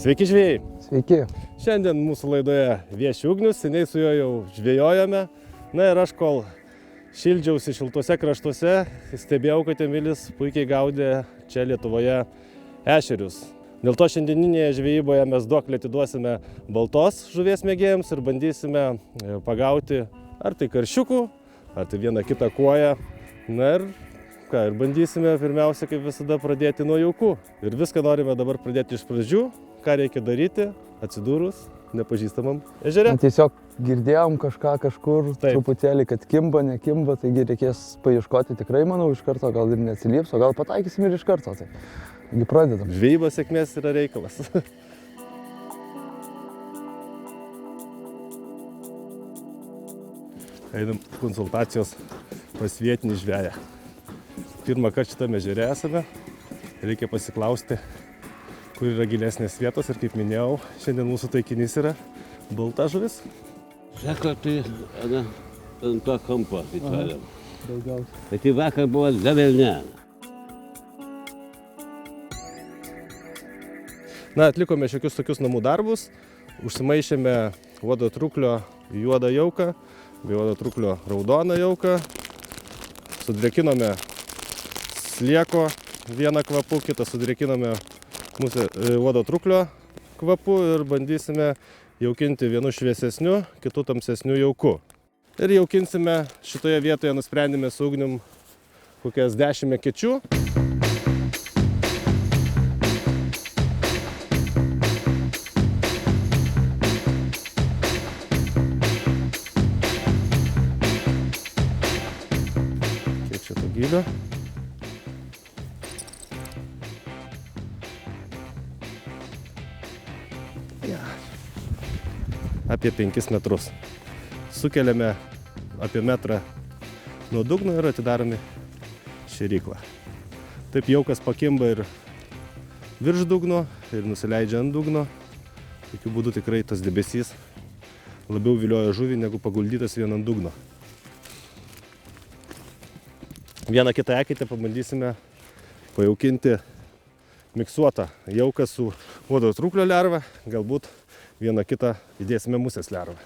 Sveiki žvejai! Sveiki. Šiandien mūsų laidoje vieši Ugnius, seniai su juo jau žvejojame. Na ir aš kol šildžiausi šiltuose kraštuose, stebėjau, kad Emilis puikiai gaudė čia Lietuvoje ešerius. Dėl to šiandieninėje žvejyboje mes duoklę atiduosime baltos žuvies mėgėjams ir bandysime pagauti ar tai karšiukų, ar tai vieną kitą kuoją. Na ir bandysime pirmiausia, kaip visada, pradėti nuo jaukų. Ir viską norime dabar pradėti iš pradžių. Ką reikia daryti, atsidūrus nepažįstamam ežere. Tiesiog girdėjom kažką kažkur, truputėlį, kad kimba, nekimba, taigi reikės paieškoti tikrai, manau, iš karto, gal ir neatsilieps, o gal pataikysim ir iš karto. Taigi pradedam. Žvejybos sėkmės yra reikalas. Einam konsultacijos pas vietinį žveją. Pirmą kartą šitame ežere esame, reikia pasiklausti, kur yra gilesnės vietos ir, kaip minėjau, šiandien mūsų taikinys yra balta žuvis. Sako, tai ant to kampo įtvalėm. Daugiausiai. Bet į vakar buvo zavelnė. Na, atlikome šiokius tokius namų darbus, užsimaišėme uodo truklio juodą jauką, bei uodo truklio raudoną jauką, sudrėkinome slieko vieną kvapu, kitą sudrėkinome mūsų uodo truklio kvapu ir bandysime jaukinti vienu šviesesniu, kitu tamsesniu jauku. Ir jaukinsime šitoje vietoje, nusprendėme su Ugnium kokias 10 ekečių. Kiek čia to gylio? Apie 5 metrus. Sukeliame apie metrą nuo dugno ir atidarome šėryklą. Taip jaukas pakimba ir virš dugno ir nusileidžia ant dugno. Tokiu būdu tikrai tas debesys labiau vilioja žuvį negu paguldytas vien ant dugno. Vieną kitą eketę pabandysime pajaukinti miksuotą jauką su uodo truklio lerva, galbūt vieną kitą įdėsime musės lervą.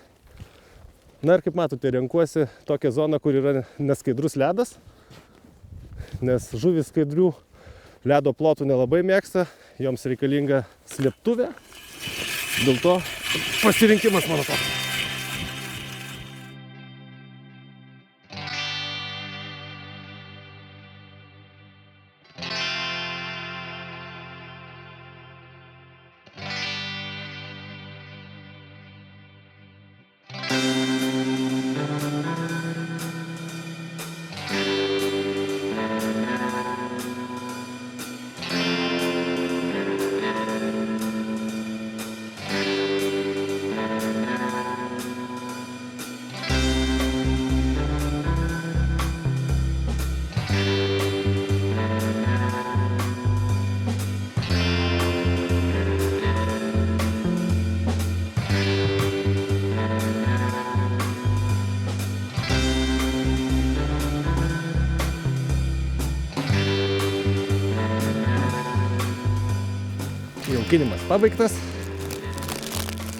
Na ir kaip matote, renkuosi tokią zoną, kur yra neskaidrus ledas, nes žuvis skaidrių ledo plotų nelabai mėgsta, joms reikalinga slėptuvė, dėl to pasirinkimas mano toks. Jaukinimas pabaigtas,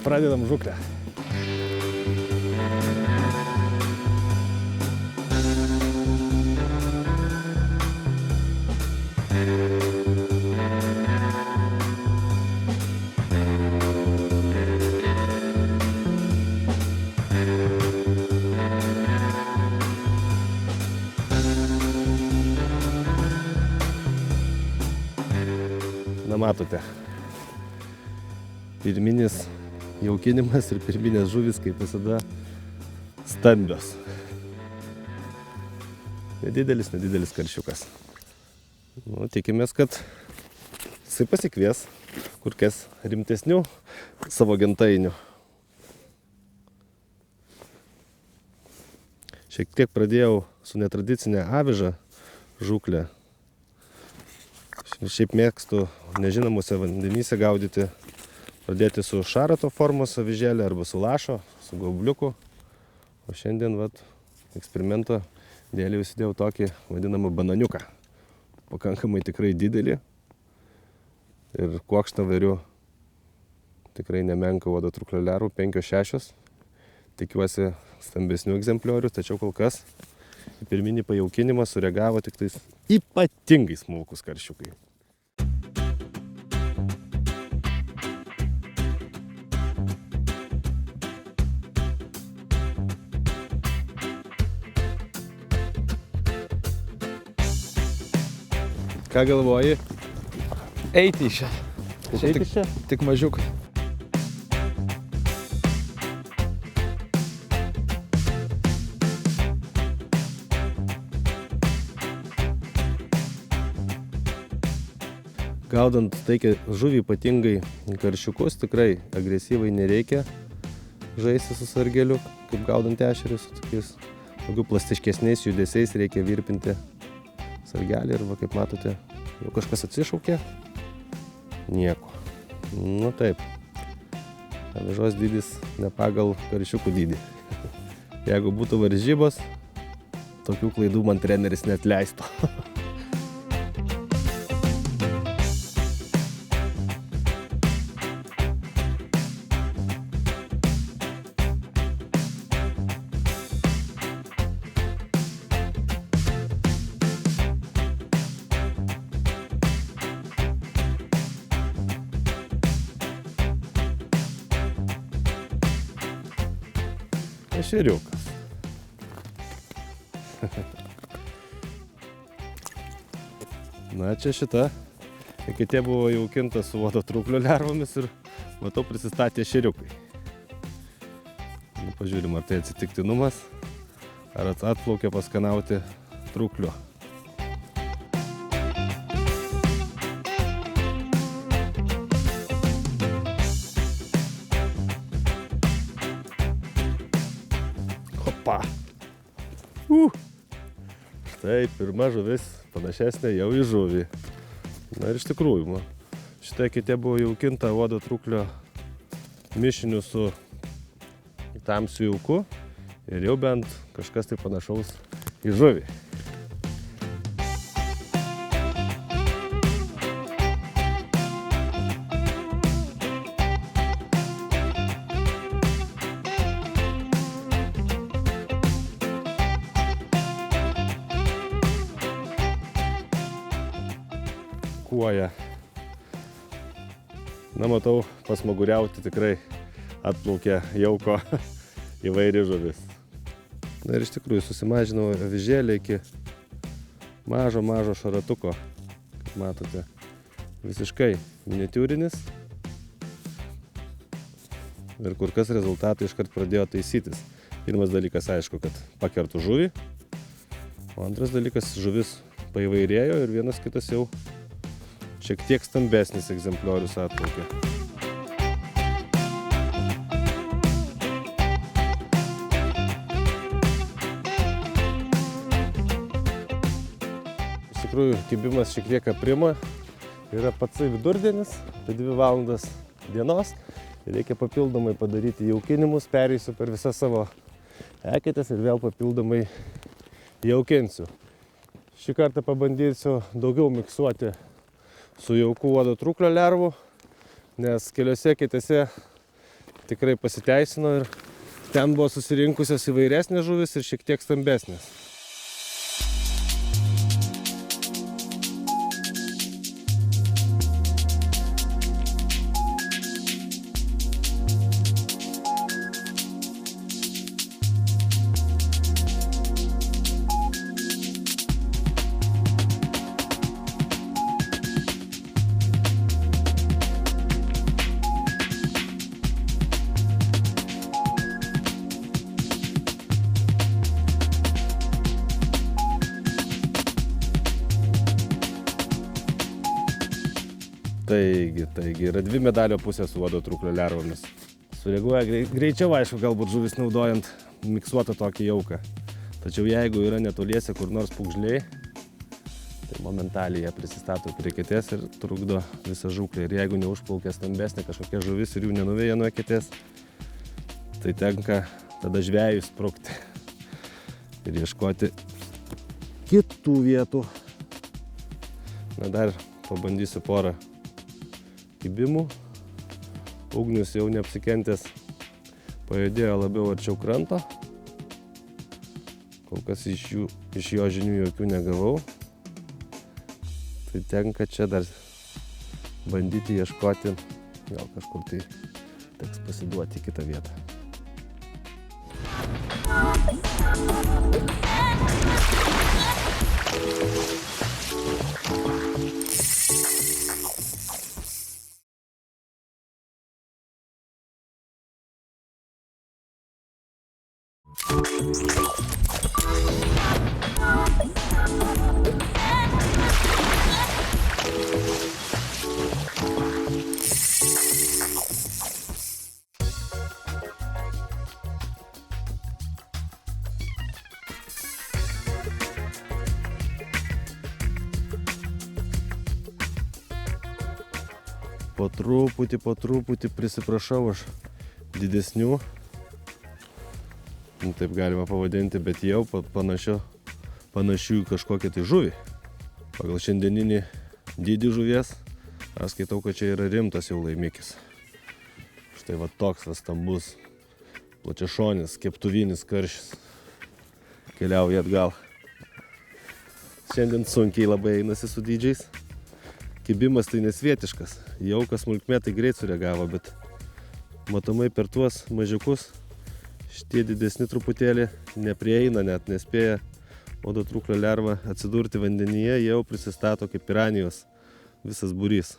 pradedam žuklę. Na, matote, pirminis jaukinimas ir pirminės žuvis, kaip visada, stambios. Nedidelis karšiukas. Nu, tikimės, kad jisai pasikvies kur kas rimtesnių savo gentainių. Šiek tiek pradėjau su netradicinė aviža žūklė. Šiaip mėgstu nežinomuose vandenyse gaudyti, pradėti su šarato formos avižėlė arba su lašo, su gaubliuku. O šiandien eksperimento dėlį įsidėjau tokį vadinamą bananiuką. Pakankamai tikrai didelį ir kuokštą veriu tikrai nemenka uodo truklio lervų, 5-6. Tikiuosi stambesnių egzempliorių, tačiau kol kas į pirminį pajaukinimą sureagavo tik tais ypatingai smulkus karšiukai. Ką galvoji? Eiti į šią. Eiti iš čia? Tik mažiukai. Gaudant taikią žuvį, ypatingai karšiukus, tikrai agresyvai nereikia žaisti su sargeliu, kaip gaudant ešerius, su tokiais daugiau plastiškesniais judesiais reikia virpinti sargelį ir kaip matote, jau kažkas atsišaukė, nieko. Nu taip, avižos dydis ne pagal karšiukų dydį. Jeigu būtų varžybos, tokių klaidų man treneris neatleistų. Ešeriukas. Na, čia šita. Eketė buvo jaukinta su uodo truklio lervomis ir matau prisistatė ešeriukai. Nu, pažiūrim, ar tai atsitiktinumas, ar atplaukė paskanauti truklio. Hopa. Štai pirma žuvis panašesnė jau į žuvį. Na ir iš tikrųjų, šita eketė buvo jaukinta uodo truklio mišiniu su tamsiu jauku ir jau bent kažkas tai panašaus į žuvį. Kuoja. Na, matau, pasmaguriauti tikrai atplaukė jauko įvairi žuvis. Na ir iš tikrųjų susimažinau avižėlę iki mažo šaratuko, kaip matote. Visiškai miniatiūrinis. Ir kur kas rezultatai iškart pradėjo taisytis. Pirmas dalykas, aišku, kad pakertų žuvį. O antras dalykas, žuvis paįvairėjo ir vienas kitas jau šiek tiek stambesnis egzempliorius atplaukė. Iš tikrųjų, kibimas šiek tiek aprimo. Yra pats vidurdienis, apie 2 valandas dienos. Reikia papildomai padaryti jaukinimus, pereisiu per visą savo eketes ir vėl papildomai jaukinsiu. Šį kartą pabandysiu daugiau miksuoti su jauku uodo truklio lervų, nes keliose eketėse tikrai pasiteisino ir ten buvo susirinkusios įvairesnės žuvis ir šiek tiek stambesnės. Taigi, yra 2 medalio pusės su uodo truklio lervomis. Sureaguoja greičiau, aišku, galbūt žuvis naudojant miksuotą tokį jauką. Tačiau jeigu yra netoliese kur nors pūgžliai, tai momentaliai jie prisistato prie eketės ir trukdo visą žūklę. Ir jeigu neužplaukia stambesnė kažkokia žuvis ir jų nenuvėja nuo eketės, tai tenka tada žvejui sprukti ir ieškoti kitų vietų. Na, dar pabandysiu porą kibimų. Ugnius jau neapsikentęs pajudėjo labiau arčiau kranto. Kol kas iš jo žinių jokių negavau. Tai tenka čia dar bandyti ieškoti, gal kažkur tai teks pasiduoti į kitą vietą. Po truputį prisiprašau aš didesnių, taip galima pavadinti, bet jau panašių į kažkokią tai žuvį. Pagal šiandieninį dydį žuvies, aš skaitau, kad čia yra rimtas jau laimikis. Štai va toks va stambus, plačiašonis, keptuvinis karšis. Keliauja atgal. Šiandien sunkiai labai einasi su dydžiais. Kibimas tai nesvietiškas, jaukas smulkmė tai greit sureagavo, bet matomai per tuos mažiukus šitie didesni truputėlį neprieina, net nespėja odotrūklio lerva atsidurti vandenyje, jau prisistato kaip piranijos visas būrys.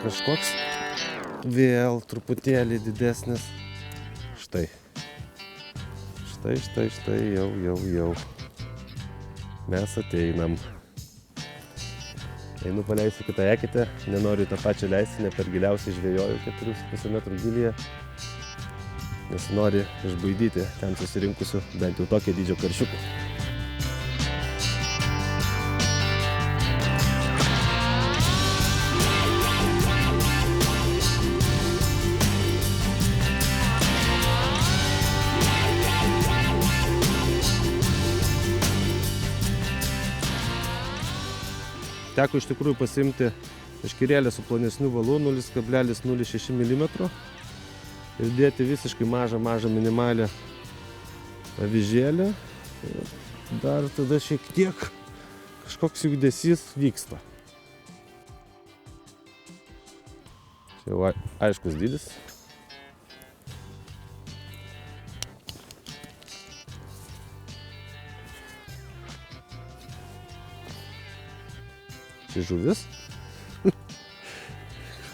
Kažkoks vėl truputėlį didesnis. Štai, jau. Mes ateinam. Einu paleisiu kitą eketę, nenoriu tą pačią leisti, ne per giliausiai žvejoju 4,5 metrų gilyje. Nes nori išbaidyti ten susirinkusių bent jau tokio dydžio karšiukų. Teko iš tikrųjų pasiimti meškerėlę su plonesniu valu 0,06 mm ir dėti visiškai mažą minimalią avižėlę. Ir dar tada šiek tiek kažkoks judesys vyksta. Čia jau aiškus dydis. Čia žuvis.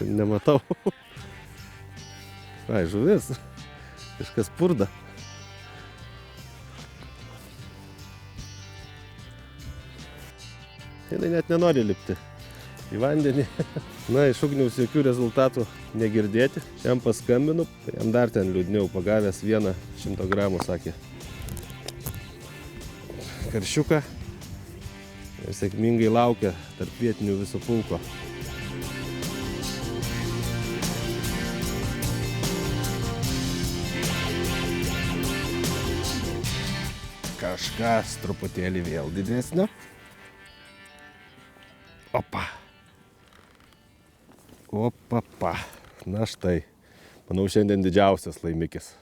Nematau. Ai, žuvis. Kažkas purda. Jinai net nenori lipti į vandenį. Na, iš ugniaus jokių rezultatų negirdėti. Jam paskambinu, jam dar ten liūdniau, pagavęs 100 gramų, sakė, karšiuką. Ir sėkmingai laukia tarp vietinių viso pulko. Kažkas truputėlį vėl didesnio. Opa. Na štai, manau, šiandien didžiausias laimikis.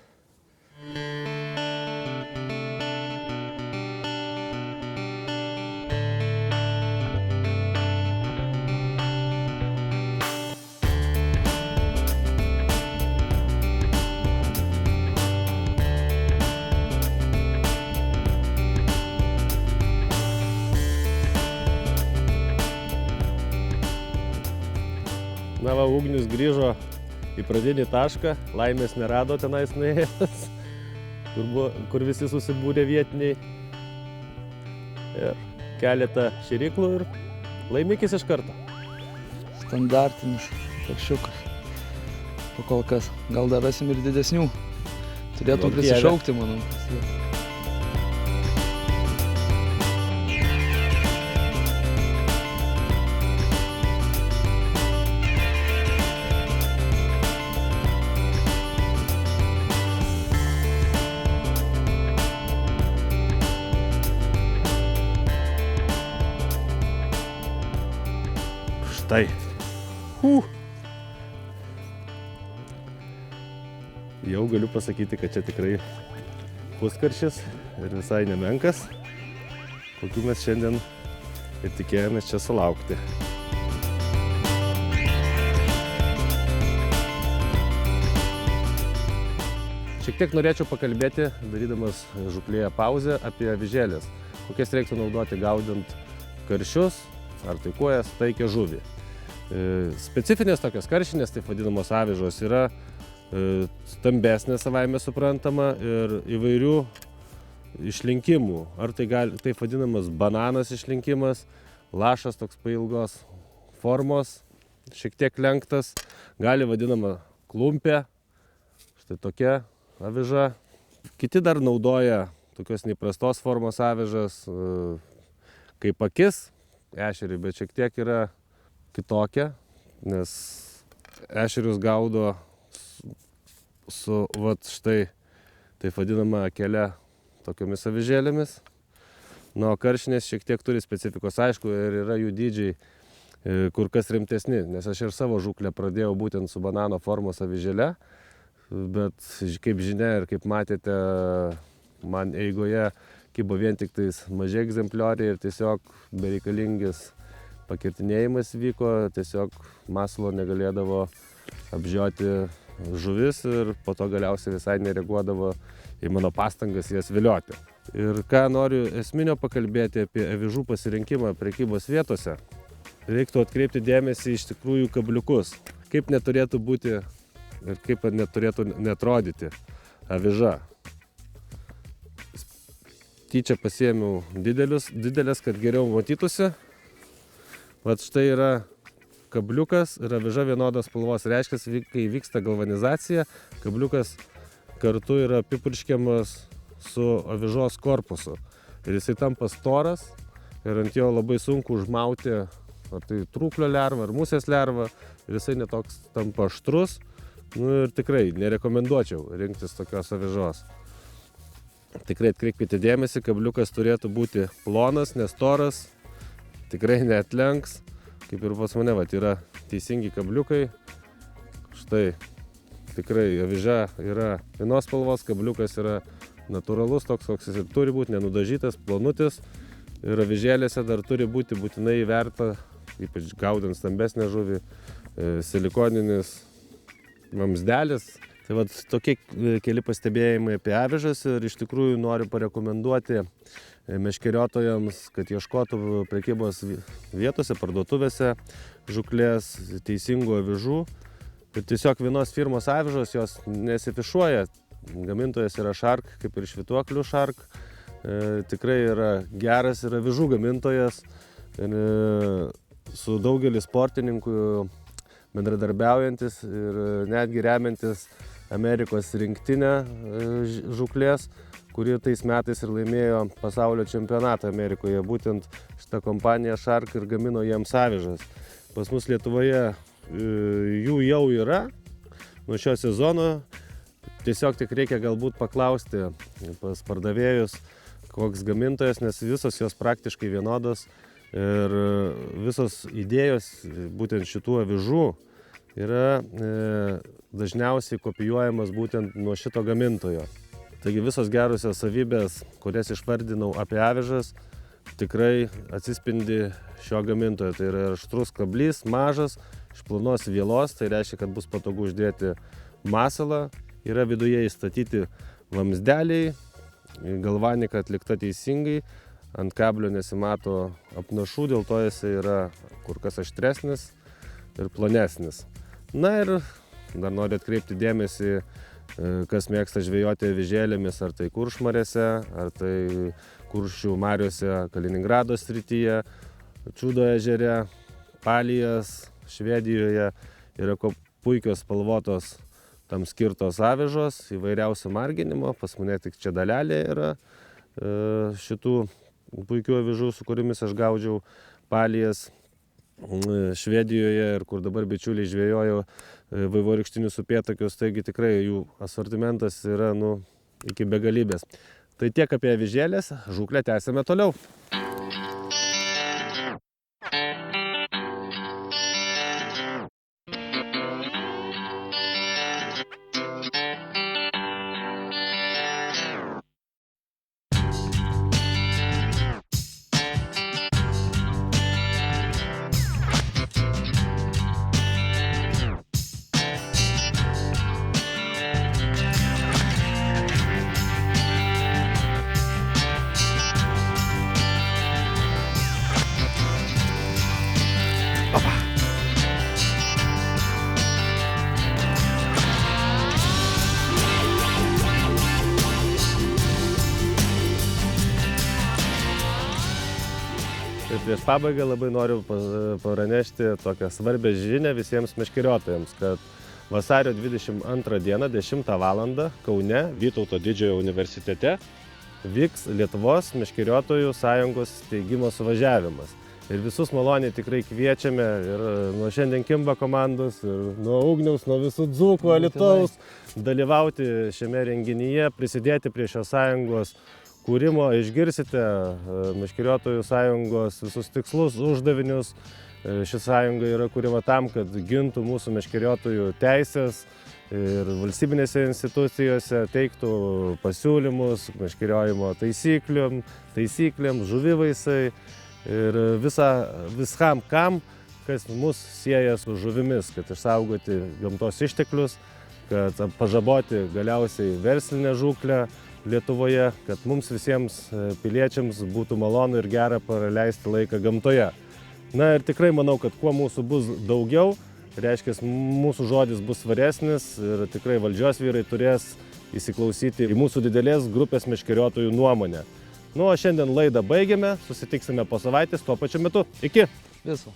Na va, ugnius grįžo į pradinį tašką, laimės nerado tenais nuėjęs, kur visi susibūrė vietiniai. Ir keletą šėryklų ir laimikis iš karto. Standartinis karšiukas. Po kol kas. Gal dar rasim ir didesnių. Turėtum Duok Dieve. prisišaukti, manau. Štai. Jau galiu pasakyti, kad čia tikrai puskaršis ir visai nemenkas, kokių mes šiandien ir tikėjomės čia sulaukti. Šiek tiek norėčiau pakalbėti, darydamas žūklėje pauzę, apie avižėlės, kokias reiktų naudoti gaudant karšius ar taikuojas taikę žuvį. Specifinės tokios karšinės, taip vadinamos avižos, yra stambesnė savaime suprantama ir įvairių išlinkimų. Ar tai taip vadinamas bananas išlinkimas, lašas toks pailgos formos, šiek tiek lenktas, gali vadinama klumpė, štai tokia aviža. Kiti dar naudoja tokios neįprastos formos avižas kaip akis ešeriui, bet šiek tiek yra kitokia, nes ešerius gaudo su vat štai taip vadinama akele tokiomis avižėlėmis. Nu, o karšinės šiek tiek turi specifikos, aišku, ir yra jų dydžiai kur kas rimtesni, nes aš ir savo žūklę pradėjau būtent su banano formos avižėle, bet kaip žinia ir kaip matėte, man eigoje kibo vien tik tais maži egzemplioriai ir tiesiog bereikalingis pakirtinėjimas vyko, tiesiog masalo negalėdavo apžioti žuvis ir po to galiausiai visai nereaguodavo į mano pastangas jas vilioti. Ir ką noriu esminio pakalbėti apie avižų pasirinkimą prekybos vietose, reiktų atkreipti dėmesį iš tikrųjų kabliukus, kaip neturėtų būti ir kaip neturėtų netrodyti aviža. Tyčia pasiėmiau didelės, kad geriau matytųsi. Vat štai yra kabliukas ir aviža vienodos spalvos. Reiškia, kai vyksta galvanizacija, kabliukas kartu yra apipurškiamas su avižos korpusu. Ir jisai tampa storas ir ant jo labai sunku užmauti ar tai trūklio lervą, ar musės lervą. Ir jisai netoks tampa aštrus. Nu ir tikrai nerekomenduočiau rinktis tokios avižos. Tikrai atkreipkite dėmesį, kabliukas turėtų būti plonas, nestoras, tikrai neatlenks. Kaip ir pas mane, vat, yra teisingi kabliukai. Štai, tikrai aviža yra vienos spalvos, kabliukas yra natūralus, toks koks jis ir turi būti, nenudažytas, plonutis. Ir avižėlėse dar turi būti būtinai įverta, ypač gaudant stambesnę žuvį, silikoninis vamsdelis. Tai vat, tokie keli pastebėjimai apie avižas ir iš tikrųjų noriu parekomenduoti meškeriotojams, kad ieškotų prekybos vietose, parduotuvėse žūklės teisingų avižų. Ir tiesiog vienos firmos avižos jos nesifišuoja. Gamintojas yra Shark, kaip ir švytuoklių Shark. Tikrai yra geras ir avižų gamintojas. Ir su daugelį sportininkų bendradarbiaujantis ir netgi remiantis Amerikos rinktinę žūklės, kuri tais metais ir laimėjo pasaulio čempionatą Amerikoje. Būtent šita kompanija Shark ir gamino jiems avižas. Pas mus Lietuvoje jų jau yra nuo šio sezono. Tiesiog tik reikia galbūt paklausti pas pardavėjus, koks gamintojas, nes visos jos praktiškai vienodos. Ir visos idėjos būtent šitų avižų yra dažniausiai kopijuojamas būtent nuo šito gamintojo. Taigi visos gerosios savybės, kurias išvardinau apie avižas, tikrai atsispindi šio gamintojo. Tai yra aštrus kablys, mažas, iš plonos vielos, tai reiškia, kad bus patogu uždėti masalą. Yra viduje įstatyti vamsdeliai, galvanika atlikta teisingai, ant kablio nesimato apnašų, dėl to jis yra kur kas aštresnis ir plonesnis. Na ir dar noriu atkreipti dėmesį, kas mėgsta žvejoti avižėlėmis, ar tai Kuršmarėse, ar tai Kuršių mariose Kaliningrado srityje, Čiudo ežere, Palijas, Švedijoje yra puikios spalvotos tam skirtos avižos, įvairiausio marginimo. Pas mane tik čia dalelė yra šitų puikių avižų, su kuriamis aš gaudžiau palijas Švedijoje ir kur dabar bičiuliai žvejojo vaivorykštinius upėtakius, taigi tikrai jų asortimentas yra iki begalybės. Tai tiek apie avižėlės, žūklę tęsime toliau. Ir prieš pabaigą labai noriu pranešti tokią svarbę žinią visiems meškeriotojams, kad vasario 22 dieną 10 val. Kaune Vytauto didžiojo universitete vyks Lietuvos meškeriotojų sąjungos steigimo suvažiavimas. Ir visus maloniai tikrai kviečiame ir nuo šiandien Kimba komandos, ir nuo Ugniaus, nuo visų Dzūkų, Alytaus dalyvauti šiame renginyje, prisidėti prie šios sąjungos kūrimo, išgirsite meškeriotojų sąjungos visus tikslus, uždavinius. Ši sąjunga yra kūrima tam, kad gintų mūsų meškeriotojų teisės ir valstybinėse institucijose teiktų pasiūlymus meškeriojimo taisyklėm, žuvivaisai ir viskam, kas mus sieja su žuvimis, kad išsaugoti gamtos išteklius, kad pažaboti galiausiai verslinę žūklę Lietuvoje, kad mums visiems piliečiams būtų malonu ir gera praleisti laiką gamtoje. Na ir tikrai manau, kad kuo mūsų bus daugiau, reiškia, mūsų žodis bus svaresnis ir tikrai valdžios vyrai turės įsiklausyti į mūsų didelės grupės meškeriotojų nuomonę. O šiandien laidą baigiame, susitiksime po savaitės tuo pačiu metu. Iki! Viso.